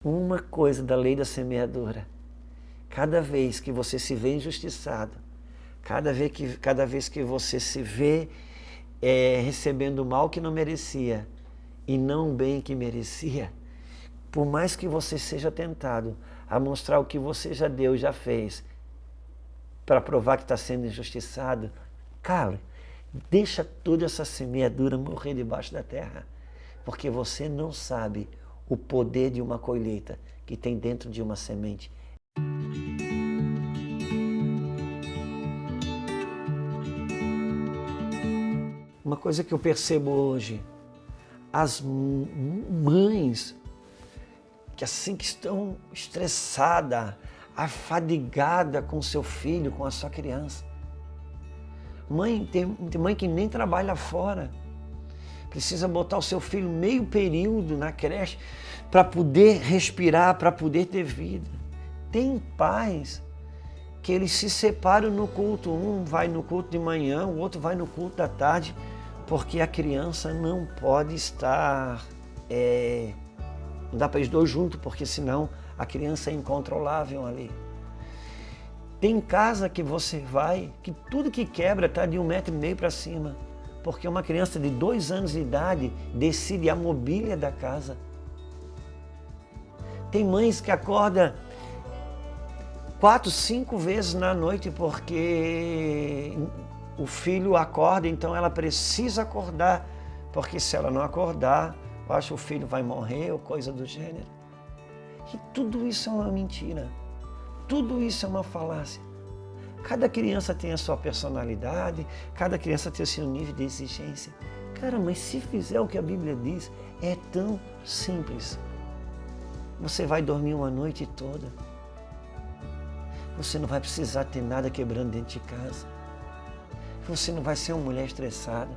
Uma coisa da lei da semeadura: cada vez que você se vê injustiçado, cada vez que você se vê recebendo o mal que não merecia e não o bem que merecia, por mais que você seja tentado a mostrar o que você já deu, já fez, para provar que está sendo injustiçado, cala, deixa toda essa semeadura morrer debaixo da terra, porque você não sabe o poder de uma colheita que tem dentro de uma semente. Uma coisa que eu percebo hoje, as mães que assim que estão estressadas, afadigadas com seu filho, com a sua criança. Tem mãe que nem trabalha fora, precisa botar o seu filho meio período na creche para poder respirar, para poder ter vida. Tem pais que eles se separam no culto, um vai no culto de manhã, o outro vai no culto da tarde, porque a criança não pode estar, não dá para os dois juntos, porque senão a criança é incontrolável ali. Tem casa que você vai, que tudo que quebra está de 1,5 metro para cima, porque uma criança de 2 anos de idade decide a mobília da casa. Tem mães que acordam 4, 5 vezes na noite porque o filho acorda, então ela precisa acordar, porque se ela não acordar, eu acho que o filho vai morrer ou coisa do gênero. E tudo isso é uma mentira, tudo isso é uma falácia. Cada criança tem a sua personalidade, cada criança tem o seu nível de exigência. Cara, mas se fizer o que a Bíblia diz, é tão simples. Você vai dormir uma noite toda. Você não vai precisar ter nada quebrando dentro de casa. Você não vai ser uma mulher estressada.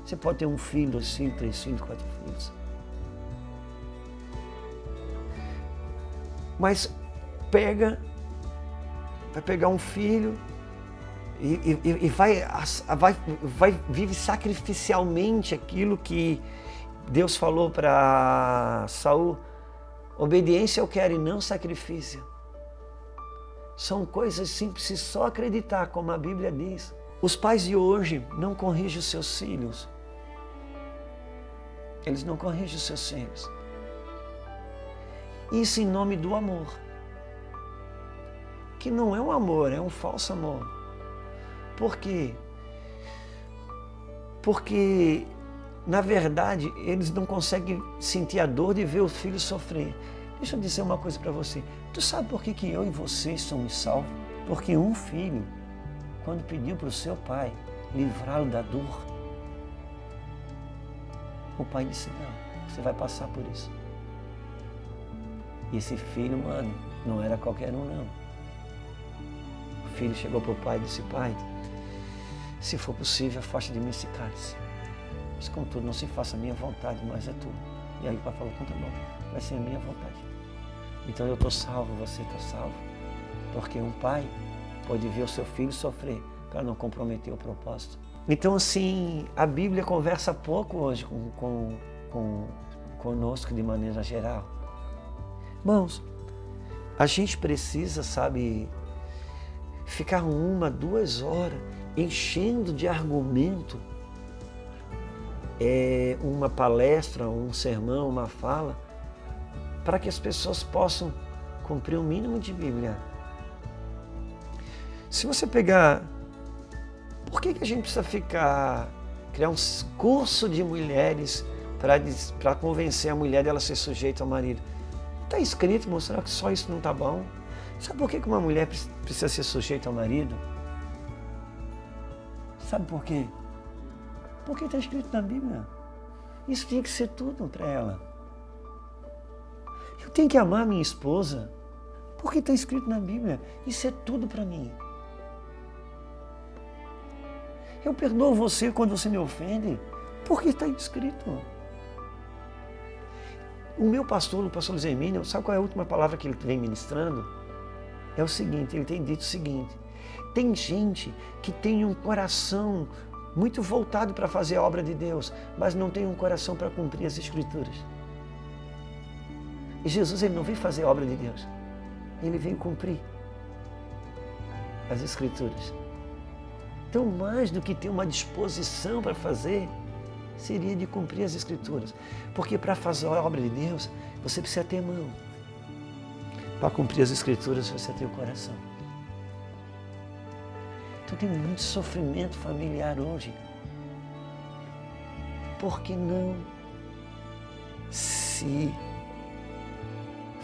Você pode ter 1 filho, 2 filhos, 3 filhos, 4 filhos. Mas vai pegar um filho e vive sacrificialmente aquilo que Deus falou para Saul. Obediência eu quero e não sacrifício. São coisas simples, se só acreditar, como a Bíblia diz. Os pais de hoje não corrigem os seus filhos. Eles não corrigem os seus filhos. Isso em nome do amor. Que não é um amor, é um falso amor. Por quê? Porque, na verdade, eles não conseguem sentir a dor de ver o filho sofrer. Deixa eu dizer uma coisa para você. Tu sabe por que eu e você somos salvos? Porque um filho, quando pediu para o seu pai livrá-lo da dor, o pai disse, não, você vai passar por isso. E esse filho, mano, não era qualquer um, não. O filho chegou para o pai e disse, pai, se for possível, afaste de mim esse cálice. Mas contudo, não se faça a minha vontade, mas é tua. E aí o pai falou, então tá bom, vai ser a minha vontade. Então eu estou salvo, você está salvo. Porque um pai pode ver o seu filho sofrer para não comprometer o propósito. Então assim, a Bíblia conversa pouco hoje conosco de maneira geral. Irmãos, a gente precisa, sabe, ficar 1, 2 horas enchendo de argumento uma palestra, um sermão, uma fala, para que as pessoas possam cumprir o mínimo de Bíblia. Se você pegar, por que a gente precisa criar um curso de mulheres para convencer a mulher dela a ser sujeita ao marido? Está escrito, mostrar que só isso não está bom. Sabe por que uma mulher precisa ser sujeita ao marido? Sabe por quê? Porque está escrito na Bíblia. Isso tinha que ser tudo para ela. Eu tenho que amar minha esposa, porque está escrito na Bíblia. Isso é tudo para mim. Eu perdoo você quando você me ofende, porque está escrito. O meu pastor, o pastor Luiz Hermínio, sabe qual é a última palavra que ele vem ministrando? É o seguinte, ele tem dito o seguinte, tem gente que tem um coração muito voltado para fazer a obra de Deus, mas não tem um coração para cumprir as Escrituras. E Jesus, ele não veio fazer a obra de Deus. Ele veio cumprir as Escrituras. Então, mais do que ter uma disposição para fazer, seria de cumprir as Escrituras. Porque para fazer a obra de Deus, você precisa ter mão. Para cumprir as Escrituras, você precisa ter o coração. Então tem muito sofrimento familiar hoje. Porque não se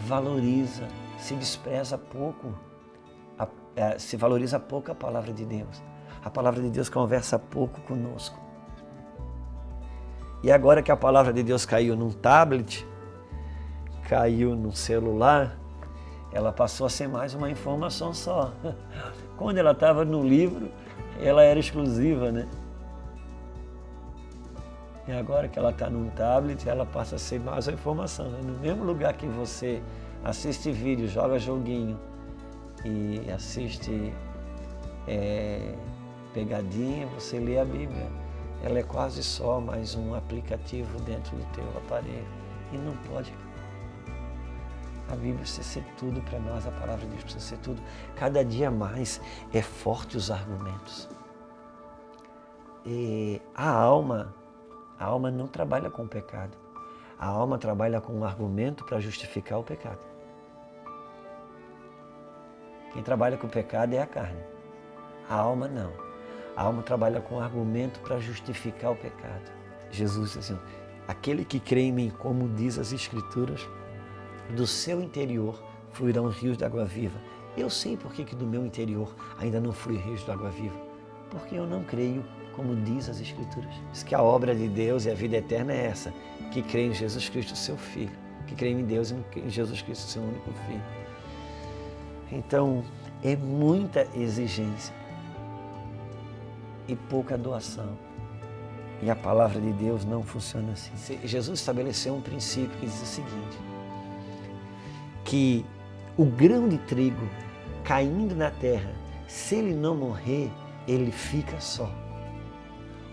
valoriza, se despreza pouco, se valoriza pouco a palavra de Deus. A palavra de Deus conversa pouco conosco. E agora que a palavra de Deus caiu num tablet, caiu num celular, ela passou a ser mais uma informação só. Quando ela estava no livro, ela era exclusiva, né? E agora que ela está num tablet, ela passa a ser mais uma informação, né? No mesmo lugar que você assiste vídeo, joga joguinho e assiste pegadinha, você lê a Bíblia. Ela é quase só mais um aplicativo dentro do teu aparelho. E não pode. A Bíblia precisa ser tudo para nós, a palavra de Deus precisa ser tudo. Cada dia mais é forte os argumentos. E a alma não trabalha com o pecado. A alma trabalha com um argumento para justificar o pecado. Quem trabalha com o pecado é a carne. A alma não. A alma trabalha com um argumento para justificar o pecado. Jesus diz assim, aquele que crê em mim, como diz as Escrituras, do seu interior fluirão rios de água viva. Eu sei por que do meu interior ainda não flui rios de água viva. Porque eu não creio como diz as Escrituras. Diz que a obra de Deus e a vida eterna é essa, que crê em Jesus Cristo, seu Filho, que crê em Deus e em Jesus Cristo, seu único Filho. Então, é muita exigência e pouca doação. E a palavra de Deus não funciona assim. Jesus estabeleceu um princípio que diz o seguinte, que o grão de trigo caindo na terra, se ele não morrer, ele fica só.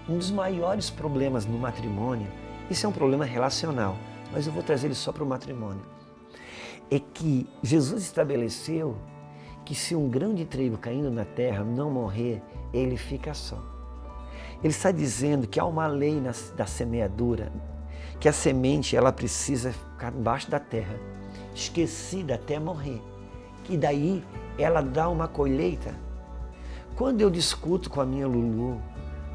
Um dos maiores problemas no matrimônio, isso é um problema relacional, mas eu vou trazer ele só para o matrimônio, é que Jesus estabeleceu que se um grão de trigo caindo na terra não morrer, ele fica só. Ele está dizendo que há uma lei da semeadura, que a semente ela precisa ficar embaixo da terra, esquecida até morrer, que daí ela dá uma colheita. Quando eu discuto com a minha Lulu,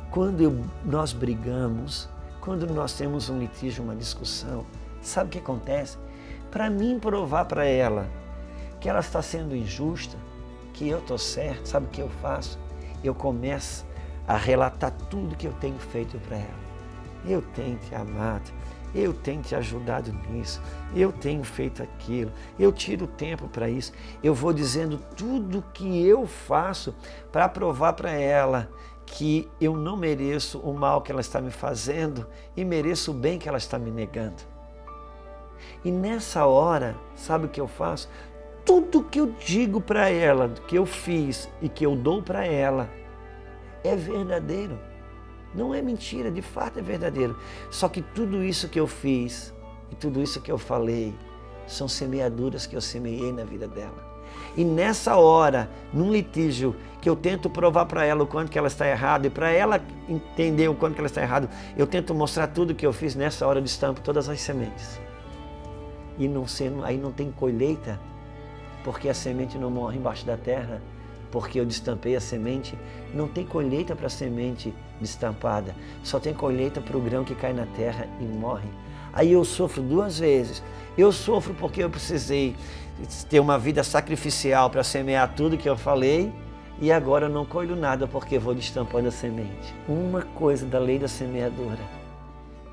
quando nós brigamos, quando nós temos um litígio, uma discussão, sabe o que acontece? Para mim provar para ela que ela está sendo injusta, que eu estou certo, sabe o que eu faço? Eu começo a relatar tudo que eu tenho feito para ela. Eu tenho te amado, eu tenho te ajudado nisso, eu tenho feito aquilo, eu tiro tempo para isso. Eu vou dizendo tudo que eu faço para provar para ela que eu não mereço o mal que ela está me fazendo e mereço o bem que ela está me negando. E nessa hora, sabe o que eu faço? Tudo que eu digo para ela, que eu fiz e que eu dou para ela, é verdadeiro. Não é mentira, de fato é verdadeiro. Só que tudo isso que eu fiz e tudo isso que eu falei são semeaduras que eu semeei na vida dela. E nessa hora, num litígio, que eu tento provar para ela o quanto que ela está errada, e para ela entender o quanto que ela está errada, eu tento mostrar tudo que eu fiz, nessa hora eu destampo todas as sementes. E aí não tem colheita, porque a semente não morre embaixo da terra, porque eu destampei a semente. Não tem colheita para a semente destampada, só tem colheita para o grão que cai na terra e morre. Aí eu sofro duas vezes. Eu sofro porque eu precisei ter uma vida sacrificial para semear tudo que eu falei, e agora eu não colho nada porque vou destampando a semente. Uma coisa da lei da semeadura: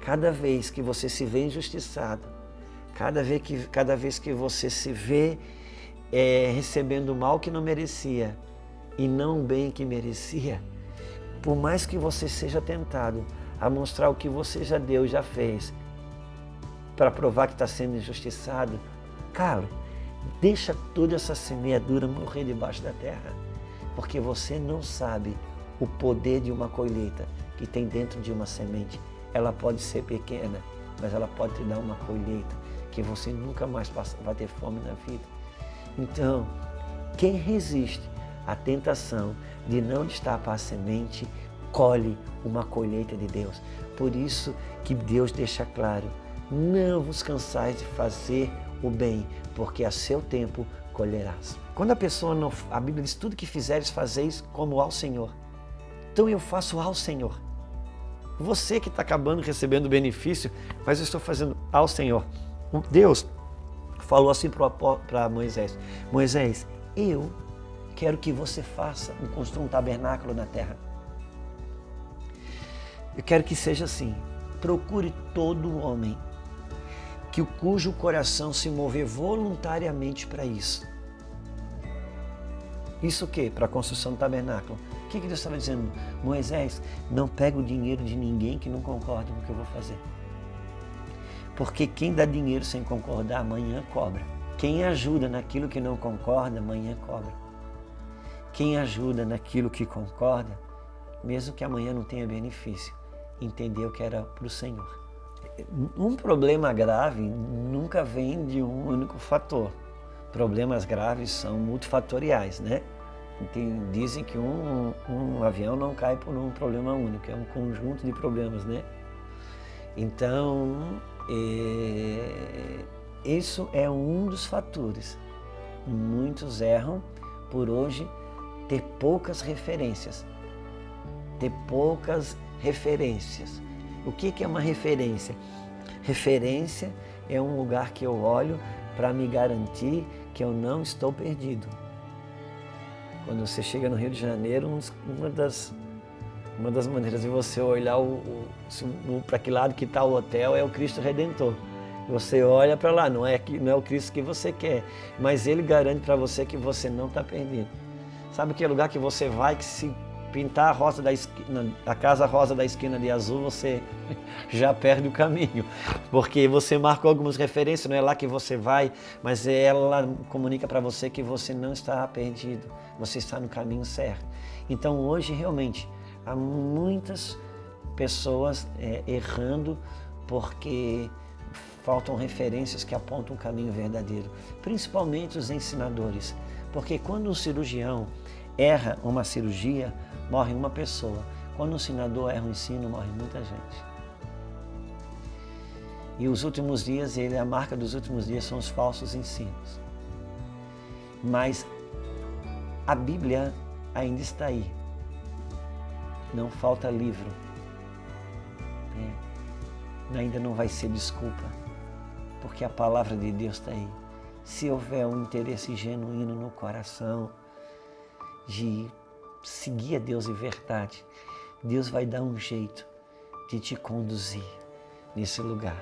cada vez que você se vê injustiçado, cada vez que você se vê recebendo o mal que não merecia e não o bem que merecia, por mais que você seja tentado a mostrar o que você já deu e já fez para provar que está sendo injustiçado, calo, deixa toda essa semeadura morrer debaixo da terra, porque você não sabe o poder de uma colheita que tem dentro de uma semente. Ela pode ser pequena, mas ela pode te dar uma colheita que você nunca mais vai ter fome na vida. Então, quem resiste à tentação de não destapar a semente, colhe uma colheita de Deus. Por isso que Deus deixa claro, não vos cansais de fazer o bem, porque a seu tempo colherás. Quando a pessoa não... A Bíblia diz, tudo que fizeres, fazeis como ao Senhor. Então eu faço ao Senhor. Você que está acabando recebendo o benefício, mas eu estou fazendo ao Senhor. Deus falou assim para Moisés, Moisés, eu quero que você construa um tabernáculo na terra. Eu quero que seja assim, procure todo homem cujo coração se mover voluntariamente para isso. Isso o quê? Para a construção do tabernáculo. O que Deus estava dizendo? Moisés, não pega o dinheiro de ninguém que não concorda com o que eu vou fazer. Porque quem dá dinheiro sem concordar, amanhã cobra. Quem ajuda naquilo que não concorda, amanhã cobra. Quem ajuda naquilo que concorda, mesmo que amanhã não tenha benefício, entendeu que era para o Senhor. Um problema grave nunca vem de um único fator. Problemas graves são multifatoriais, né? Dizem que um avião não cai por um problema único, é um conjunto de problemas, né? Então, isso é um dos fatores. Muitos erram por hoje ter poucas referências. O que é uma referência? Referência é um lugar que eu olho para me garantir que eu não estou perdido. Quando você chega no Rio de Janeiro, uma das maneiras de você olhar para que lado que está o hotel é o Cristo Redentor. Você olha para lá, não é o Cristo que você quer, mas Ele garante para você que você não está perdido. Sabe que lugar que você vai, que se pintar a casa rosa da esquina de azul, você já perde o caminho, porque você marcou algumas referências, não é lá que você vai, mas ela comunica para você que você não está perdido, você está no caminho certo. Então hoje realmente há muitas pessoas errando porque faltam referências que apontam o caminho verdadeiro, principalmente os ensinadores, porque quando um cirurgião erra uma cirurgia, morre uma pessoa. Quando um ensinador erra um ensino, morre muita gente. E os últimos dias, a marca dos últimos dias são os falsos ensinos. Mas a Bíblia ainda está aí. Não falta livro. Ainda não vai ser desculpa, porque a palavra de Deus está aí. Se houver um interesse genuíno no coração, de seguir a Deus em verdade, Deus vai dar um jeito de te conduzir nesse lugar.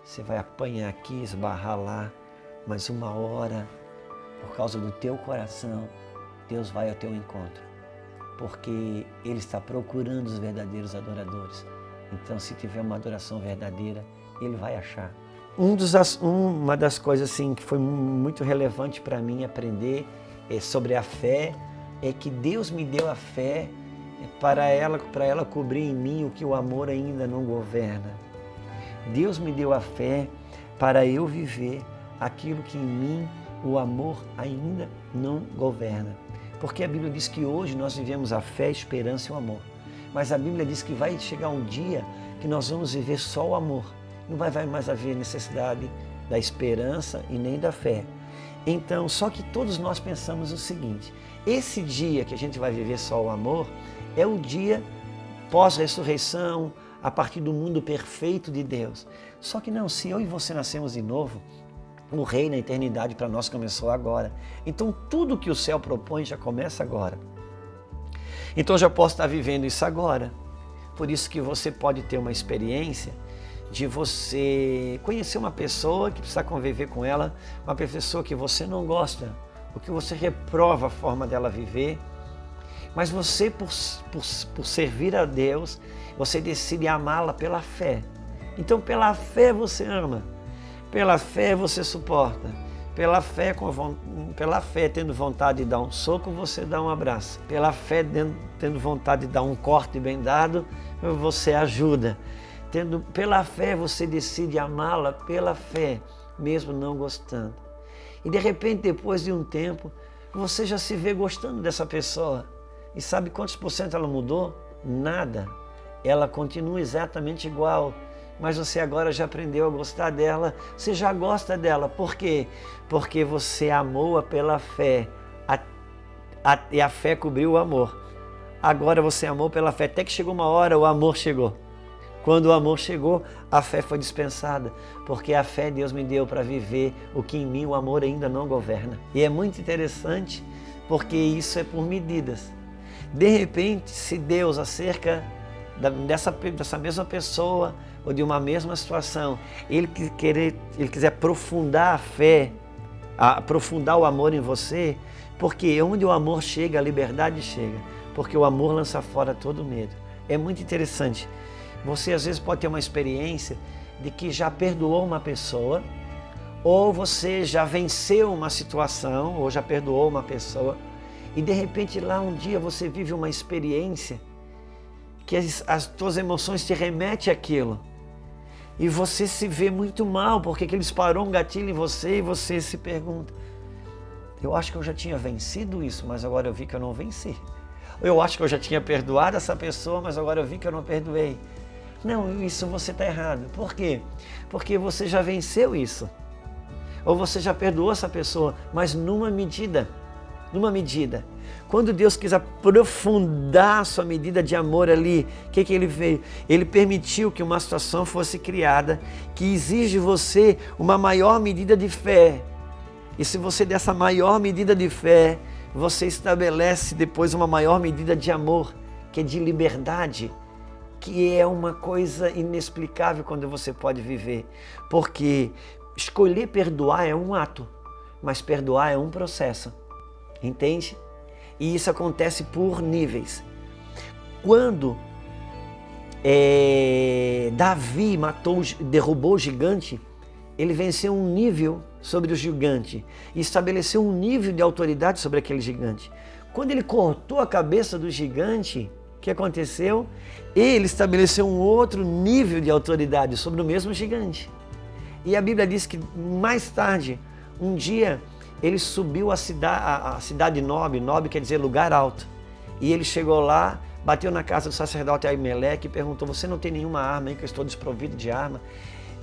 Você vai apanhar aqui, esbarrar lá, mas uma hora, por causa do teu coração, Deus vai ao teu encontro, porque Ele está procurando os verdadeiros adoradores. Então, se tiver uma adoração verdadeira, Ele vai achar. Uma das coisas assim, que foi muito relevante para mim aprender sobre a fé, é que Deus me deu a fé para ela cobrir em mim o que o amor ainda não governa. Deus me deu a fé para eu viver aquilo que em mim o amor ainda não governa. Porque a Bíblia diz que hoje nós vivemos a fé, a esperança e o amor. Mas a Bíblia diz que vai chegar um dia que nós vamos viver só o amor. Não vai mais haver necessidade da esperança e nem da fé. Então, só que todos nós pensamos o seguinte, esse dia que a gente vai viver só o amor é o dia pós-ressurreição, a partir do mundo perfeito de Deus. Só que não, se eu e você nascemos de novo, o reino, a eternidade para nós começou agora. Então, tudo que o céu propõe já começa agora. Então, eu já posso estar vivendo isso agora. Por isso que você pode ter uma experiência de você conhecer uma pessoa que precisa conviver com ela, uma pessoa que você não gosta, ou que você reprova a forma dela viver, mas você, por servir a Deus, você decide amá-la pela fé. Então, pela fé você ama, pela fé você suporta, pela fé tendo vontade de dar um soco, você dá um abraço, pela fé tendo vontade de dar um corte bem dado, você ajuda. Pela fé você decide amá-la pela fé, mesmo não gostando. E de repente, depois de um tempo, você já se vê gostando dessa pessoa. E sabe quantos por cento ela mudou? Nada. Ela continua exatamente igual. Mas você agora já aprendeu a gostar dela, você já gosta dela. Por quê? Porque você amou-a pela fé. E a fé cobriu o amor. Agora você amou pela fé. Até que chegou uma hora, o amor chegou. Quando o amor chegou, a fé foi dispensada. Porque a fé Deus me deu para viver o que em mim o amor ainda não governa. E é muito interessante, porque isso é por medidas. De repente, se Deus acerca dessa mesma pessoa ou de uma mesma situação, Ele quiser aprofundar a fé, aprofundar o amor em você, porque onde o amor chega, a liberdade chega, porque o amor lança fora todo medo. É muito interessante. Você às vezes pode ter uma experiência de que já perdoou uma pessoa, ou você já venceu uma situação, ou já perdoou uma pessoa, e de repente lá um dia você vive uma experiência que as tuas emoções te remetem àquilo. E você se vê muito mal, porque aquilo disparou um gatilho em você e você se pergunta: eu acho que eu já tinha vencido isso, mas agora eu vi que eu não venci. Eu acho que eu já tinha perdoado essa pessoa, mas agora eu vi que eu não perdoei. Não, isso você está errado. Por quê? Porque você já venceu isso. Ou você já perdoou essa pessoa, mas numa medida. Quando Deus quis aprofundar a sua medida de amor ali, o que Ele veio? Ele permitiu que uma situação fosse criada que exige de você uma maior medida de fé. E se você der essa maior medida de fé, você estabelece depois uma maior medida de amor, que é de liberdade, que é uma coisa inexplicável quando você pode viver. Porque escolher perdoar é um ato, mas perdoar é um processo. Entende? E isso acontece por níveis. Quando Davi derrubou o gigante, ele venceu um nível sobre o gigante e estabeleceu um nível de autoridade sobre aquele gigante. Quando ele cortou a cabeça do gigante, o que aconteceu? Ele estabeleceu um outro nível de autoridade sobre o mesmo gigante. E a Bíblia diz que mais tarde, um dia, ele subiu a cidade Nob quer dizer lugar alto. E ele chegou lá, bateu na casa do sacerdote Aimeleque e perguntou: você não tem nenhuma arma aí, que eu estou desprovido de arma?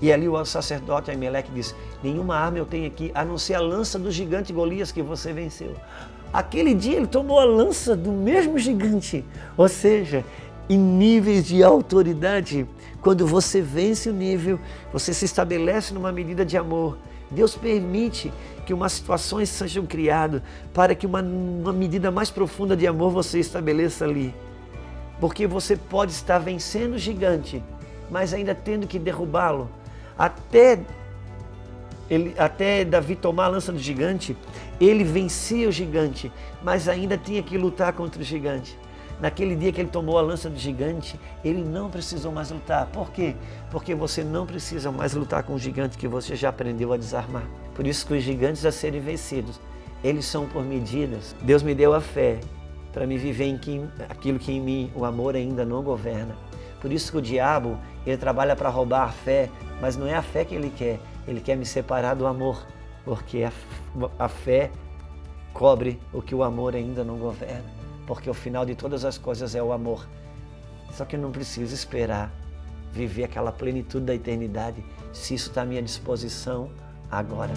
E ali o sacerdote Aimeleque disse: nenhuma arma eu tenho aqui, a não ser a lança do gigante Golias que você venceu. Aquele dia ele tomou a lança do mesmo gigante. Ou seja, em níveis de autoridade, quando você vence o nível, você se estabelece numa medida de amor. Deus permite que umas situações sejam criadas para que uma medida mais profunda de amor você estabeleça ali. Porque você pode estar vencendo o gigante, mas ainda tendo que derrubá-lo. Até Davi tomar a lança do gigante, ele vencia o gigante, mas ainda tinha que lutar contra o gigante. Naquele dia que ele tomou a lança do gigante, ele não precisou mais lutar. Por quê? Porque você não precisa mais lutar com o gigante que você já aprendeu a desarmar. Por isso que os gigantes a serem vencidos, eles são por medidas. Deus me deu a fé para me viver aquilo que em mim o amor ainda não governa. Por isso que o diabo, ele trabalha para roubar a fé, mas não é a fé que ele quer me separar do amor, porque a fé cobre o que o amor ainda não governa. Porque o final de todas as coisas é o amor. Só que eu não preciso esperar viver aquela plenitude da eternidade, se isso está à minha disposição agora.